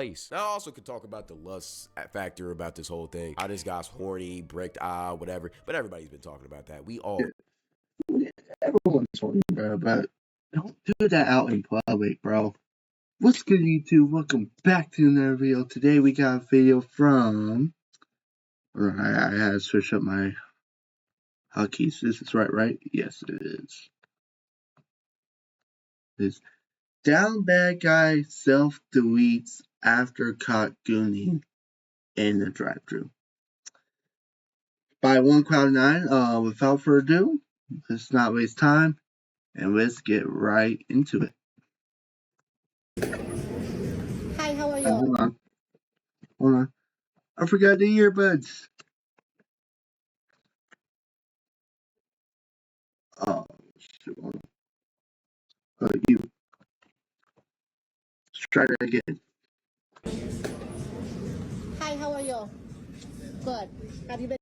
Now, I also could talk about the lust factor about this whole thing. How this guy's horny, bricked eye, whatever. But everybody's been talking about that. We all. Everyone's horny, bro, but don't do that out in public, bro. What's good, YouTube? Welcome back to another video. Today we got a video from. I had to switch up my hotkeys. This is right? Yes, it is. This down bad guy self-deletes after caught gooning in the drive-thru. By OneCloud9. Without further ado, let's not waste time and let's get right into it. Hi, how are you? Hold on. I forgot the earbuds. Oh, shoot. You. Let's try that again. Hi, how are you? Good. Have you been?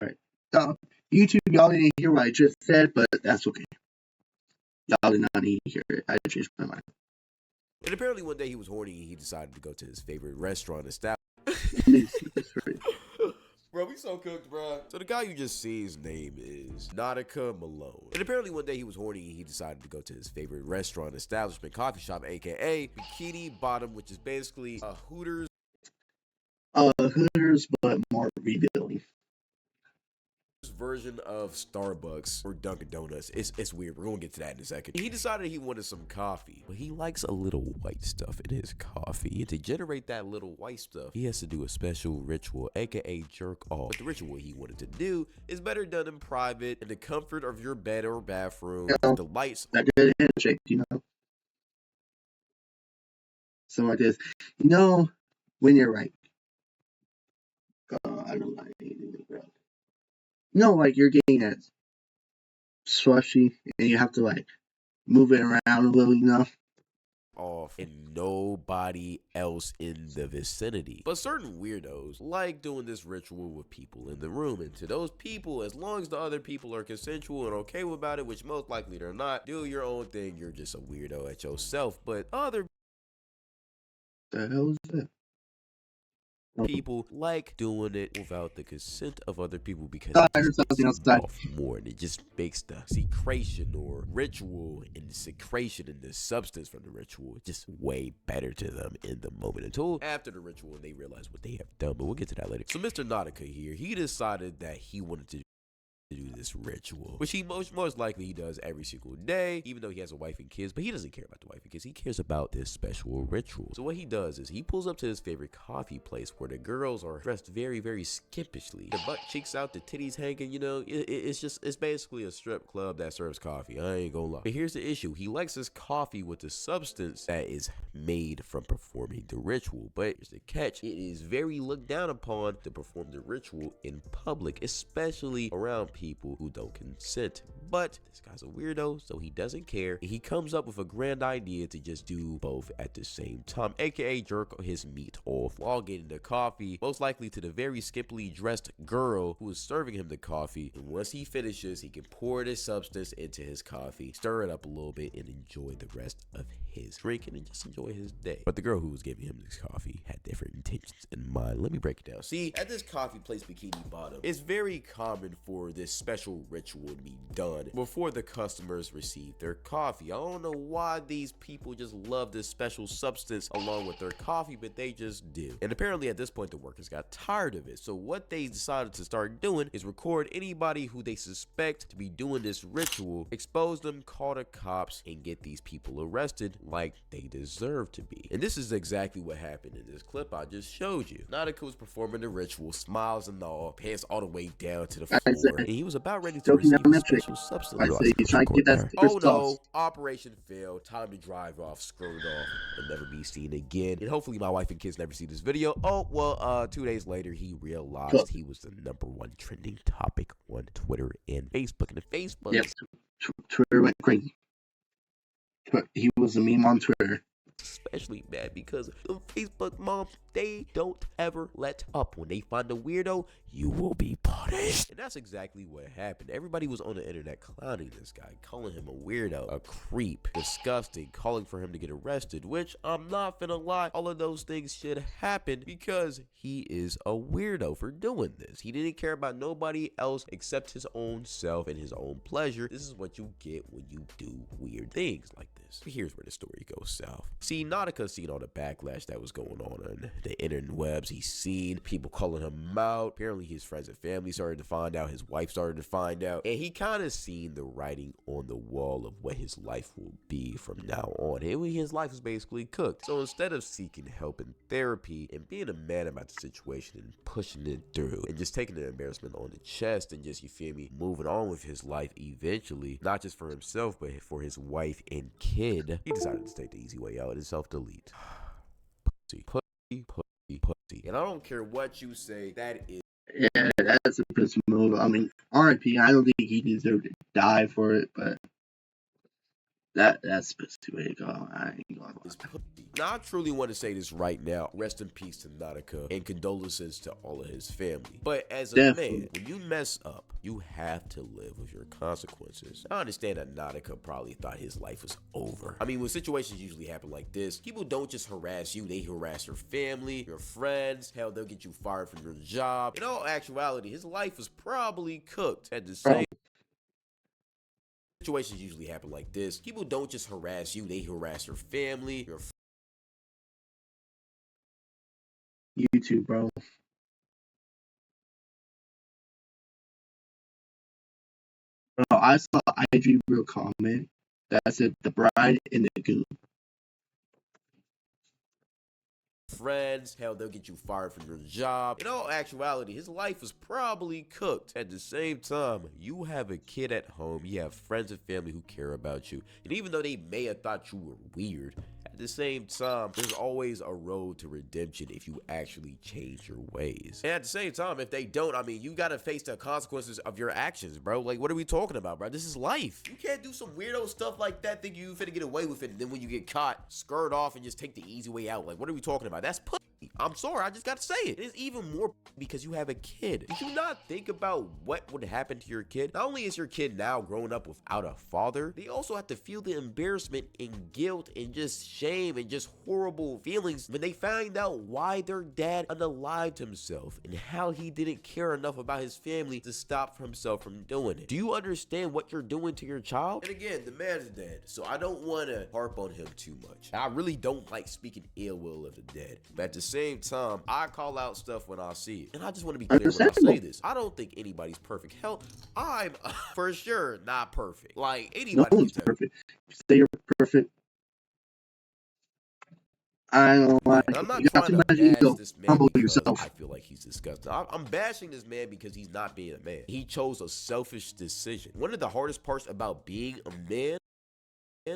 Alright. YouTube, y'all didn't hear what I just said, but that's okay. Y'all did not need to hear it. I changed my mind. And apparently one day he was horny and he decided to go to his favorite restaurant establishment. Bro, we so cooked, bro. So the guy you just see, his name is Nautica Malone. And apparently one day he was horny and he decided to go to his favorite restaurant establishment, coffee shop, aka Bikini Bottom, which is basically a Hooters. Hooters, but more revealing. Version of Starbucks or Dunkin' Donuts. It's weird. We're gonna get to that in a second. He decided he wanted some coffee, but he likes a little white stuff in his coffee. And to generate that little white stuff, he has to do a special ritual, aka jerk off. But the ritual he wanted to do is better done in private, in the comfort of your bed or bathroom, with the lights. That good handshake, Something like this. When you're right. I don't like anything like that. Like you're getting that slushy and you have to like move it around a little, Off and nobody else in the vicinity. But certain weirdos like doing this ritual with people in the room, and to those people, as long as the other people are consensual and okay about it, which most likely they're not, do your own thing. You're just a weirdo at yourself. But other the hell is that? People like doing it without the consent of other people because it just makes them off more, and it just makes the secretion or ritual and the secretion and the substance from the ritual just way better to them in the moment, until after the ritual and they realize what they have done. But we'll get to that later. So Mr. Nautica here, he decided that he wanted to do this ritual, which he most likely he does every single day, even though he has a wife and kids. But he doesn't care about the wife and kids. He cares about this special ritual. So what he does is he pulls up to his favorite coffee place where the girls are dressed very, very skimpishly, the butt cheeks out, the titties hanging. It's basically a strip club that serves coffee. I ain't gonna lie. But here's the issue: he likes his coffee with the substance that is made from performing the ritual. But here's the catch: it is very looked down upon to perform the ritual in public, especially around people who don't consent. But this guy's a weirdo, so he doesn't care. He comes up with a grand idea to just do both at the same time, aka jerk his meat off while getting the coffee, most likely to the very skimpily dressed girl who is serving him the coffee. And once he finishes, he can pour this substance into his coffee, stir it up a little bit, and enjoy the rest of his drink and just enjoy his day. But the girl who was giving him this coffee had different intentions in mind. Let me break it down. See, at this coffee place, Bikini Bottom, it's very common for this special ritual to be done before the customers receive their coffee. I don't know why these people just love this special substance along with their coffee, but they just do. And apparently at this point the workers got tired of it. So what they decided to start doing is record anybody who they suspect to be doing this ritual, expose them, call the cops, and get these people arrested like they deserve to be. And this is exactly what happened in this clip I just showed you. Nautica was performing the ritual, smiles and all, pants all the way down to the floor, and he was about ready to receive a special substance. Oh no, operation failed. Time to drive off, screwed off, and never be seen again. And hopefully my wife and kids never see this video. Oh, well, 2 days later, he realized he was the #1 trending topic on Twitter and Facebook. And Facebook. Yes, Twitter went crazy. He was a meme on Twitter. especially mad because the Facebook moms, they don't ever let up. When they find a weirdo, you will be punished. And that's exactly what happened. Everybody was on the internet clowning this guy, calling him a weirdo, a creep, disgusting, calling for him to get arrested, which I'm not finna lie, all of those things should happen because he is a weirdo for doing this. He didn't care about nobody else except his own self and his own pleasure. This is what you get when you do weird things like this. Here's where the story goes south. See, Nautica seen all the backlash that was going on the interwebs. He's seen people calling him out. Apparently his friends and family started to find out. His wife started to find out. And he kind of seen the writing on the wall of what his life will be from now on. His life is basically cooked. So instead of seeking help in therapy and being a man about the situation and pushing it through and just taking the embarrassment on the chest and just, you feel me, moving on with his life eventually, not just for himself, but for his wife and kid, he decided to take the easy way out and self-delete. Pussy. And I don't care what you say, that is. Yeah, that's a piss move. I mean, RIP, I don't think he deserved to die for it, but that's the best way to go. I ain't gonna lie. Now, I truly want to say this right now. Rest in peace to Nautica and condolences to all of his family. But as a man, when you mess up, you have to live with your consequences. I understand that Nautica probably thought his life was over. I mean, when situations usually happen like this, people don't just harass you, they harass your family, your friends. Hell, they'll get you fired from your job. In all actuality, his life was probably cooked at the same. Situations usually happen like this. People don't just harass you, they harass your family, your You too, bro. Bro, I saw IG real comment that said the bride and the goon. friends. Hell, they'll get you fired from your job. In all actuality, his life was probably cooked. At the same time, you have a kid at home, you have friends and family who care about you, and even though they may have thought you were weird, at the same time, there's always a road to redemption if you actually change your ways. And at the same time, if they don't, I mean, you gotta face the consequences of your actions, bro. Like, what are we talking about, bro? This is life. You can't do some weirdo stuff like that, think you finna get away with it, and then when you get caught, skirt off and just take the easy way out. Like, what are we talking about? That's pussy. I'm sorry, I just gotta say it. It is even more because you have a kid. Did you not think about what would happen to your kid? Not only is your kid now growing up without a father, they also have to feel the embarrassment and guilt and just shame and just horrible feelings when they find out why their dad unalived himself and how he didn't care enough about his family to stop himself from doing it. Do you understand what you're doing to your child? And again, the man's dead, so I don't want to harp on him too much. I really don't like speaking ill will of the dead, but at the same time, I call out stuff when I see it. And I just want to be clear when I say this. I don't think anybody's perfect. Hell, I'm for sure not perfect. Like, anybody No one's perfect. You say you're perfect. I don't like I'm not you got trying too to much bash ego. this man Humble because yourself. I feel like he's disgusting. I'm bashing this man because he's not being a man. He chose a selfish decision. One of the hardest parts about being a man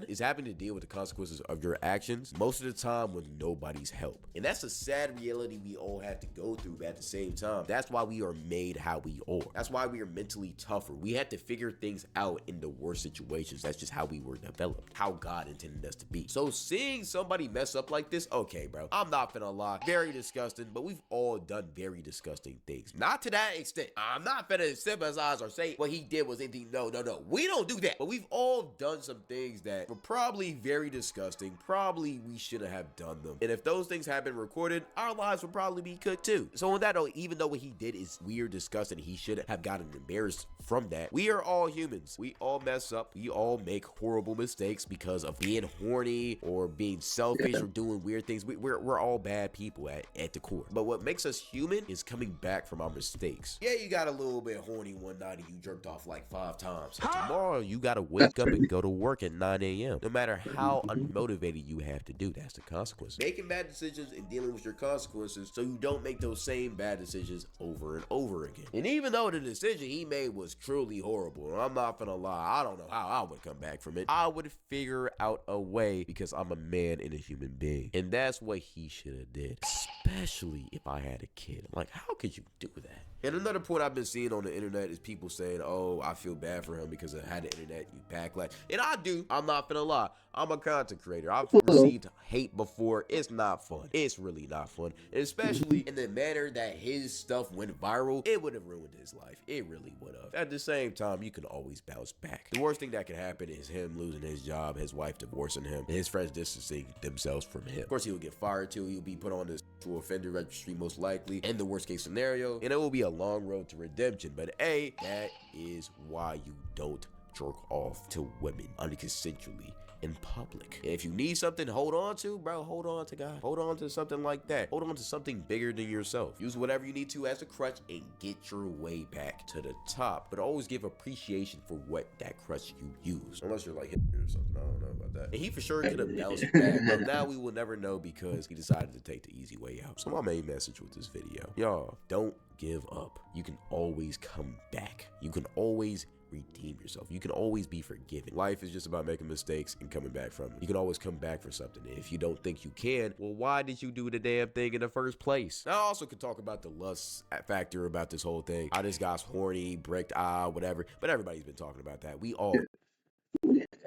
is having to deal with the consequences of your actions most of the time with nobody's help. And that's a sad reality we all have to go through, but at the same time, that's why we are made how we are. That's why we are mentally tougher. We had to figure things out in the worst situations. That's just how we were developed, how God intended us to be. So seeing somebody mess up like this, okay, bro, I'm not finna lie, very disgusting, but we've all done very disgusting things. Not to that extent. I'm not finna sympathize or say what he did was anything. No. We don't do that. But we've all done some things that were probably very disgusting. Probably we shouldn't have done them. And if those things had been recorded, our lives would probably be cooked too. So on that note, even though what he did is weird, disgusting, he should have gotten embarrassed from that. We are all humans. We all mess up. We all make horrible mistakes because of being horny or being selfish or doing weird things. We're all bad people at the core. But what makes us human is coming back from our mistakes. Yeah, you got a little bit horny one night and you jerked off like 5 times. So tomorrow you gotta wake up and go to work at 9 a.m. No matter how unmotivated you have to do, that's the consequence. Making bad decisions and dealing with your consequences so you don't make those same bad decisions over and over again. And even though the decision he made was truly horrible, and I'm not gonna lie, I don't know how I would come back from it. I would figure out a way because I'm a man and a human being. And that's what he should have did. Especially if I had a kid. Like, how could you do that? And another point I've been seeing on the internet is people saying, oh, I feel bad for him because I had the internet, you backlash. And I do. I'm not not finna lie. I'm a content creator. I've Well, received hate before. It's not fun. It's really not fun. And especially in the manner that his stuff went viral, it would have ruined his life. It really would have. At the same time, you can always bounce back. The worst thing that can happen is him losing his job, his wife divorcing him, and his friends distancing themselves from him. Of course, he'll get fired too. He'll be put on the sexual offender registry most likely, in the worst case scenario, and it will be a long road to redemption. But hey, that is why you don't jerk off to women unconsensually in public. And if you need something to hold on to, bro, hold on to God. Hold on to something like that. Hold on to something bigger than yourself. Use whatever you need to as a crutch and get your way back to the top. But always give appreciation for what that crutch you use. Unless you're like Hitler or something. I don't know about that. And he for sure could have bounced back. But now we will never know because he decided to take the easy way out. So my main message with this video, y'all, don't give up. You can always come back. You can always redeem yourself. You can always be forgiven. Life is just about making mistakes and coming back from it. You can always come back for something. And if you don't think you can, well, why did you do the damn thing in the first place? Now, I also could talk about the lust factor about this whole thing. How this guy's horny, bricked eye, whatever. But everybody's been talking about that. We all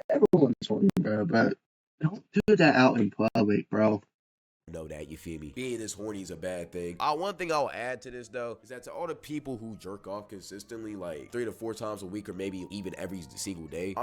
everyone's horny, bro, but don't do that out in public, bro. know that, you feel me? Being this horny is a bad thing. One thing I'll add to this though is that to all the people who jerk off consistently, like 3 to 4 times a week, or maybe even every single day,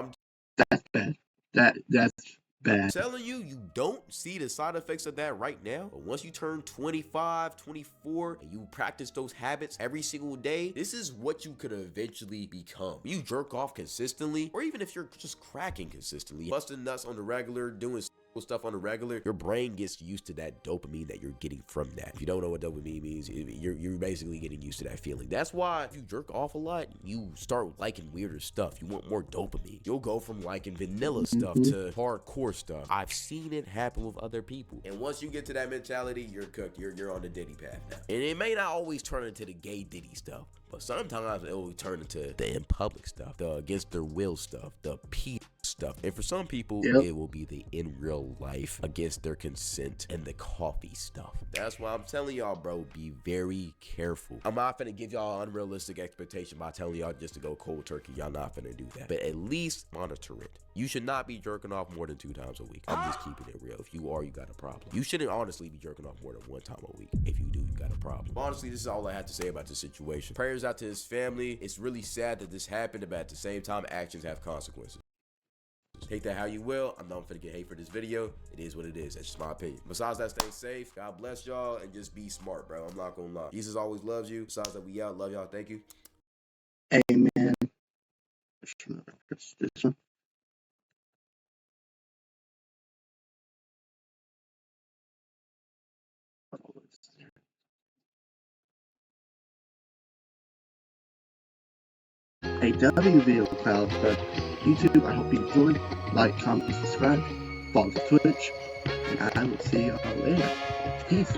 That's bad. That's bad. telling you, you don't see the side effects of that right now. But once you turn 25, 24, and you practice those habits every single day, this is what you could eventually become. You jerk off consistently, or even if you're just cracking consistently, busting nuts on the regular, doing stuff on the regular, your brain gets used to that dopamine that you're getting from that. If you don't know what dopamine means, you're basically getting used to that feeling. That's why if you jerk off a lot, you start liking weirder stuff. You want more dopamine. You'll go from liking vanilla stuff to hardcore stuff. I've seen it happen with other people. And once you get to that mentality, you're cooked. You're on the Diddy path now. And it may not always turn into the gay Diddy stuff, but sometimes it will turn into the in public stuff, the against their will stuff, the P stuff. And for some people, it will be the in real life against their consent and the coffee stuff. That's why I'm telling y'all, bro, be very careful. I'm not finna give y'all unrealistic expectation by telling y'all just to go cold turkey. Y'all not finna do that. But at least monitor it. You should not be jerking off more than 2 times a week. I'm just keeping it real. If you are, you got a problem. You shouldn't honestly be jerking off more than 1 time a week. If you do, you got a problem. Honestly, this is all I have to say about this situation. Prayers out to his family. It's really sad that this happened, but at the same time, actions have consequences. Take that how you will. I'm not finna get hate for this video. It is what it is. That's just my opinion. Besides that, stay safe. God bless y'all, and just be smart, bro. I'm not gonna lie. Jesus always loves you. Besides that, we out. Love y'all. Thank you. Amen. This one. A W video crowd, but YouTube, I hope you enjoyed. Like, comment, subscribe, follow Twitch, and I will see y'all later. Peace.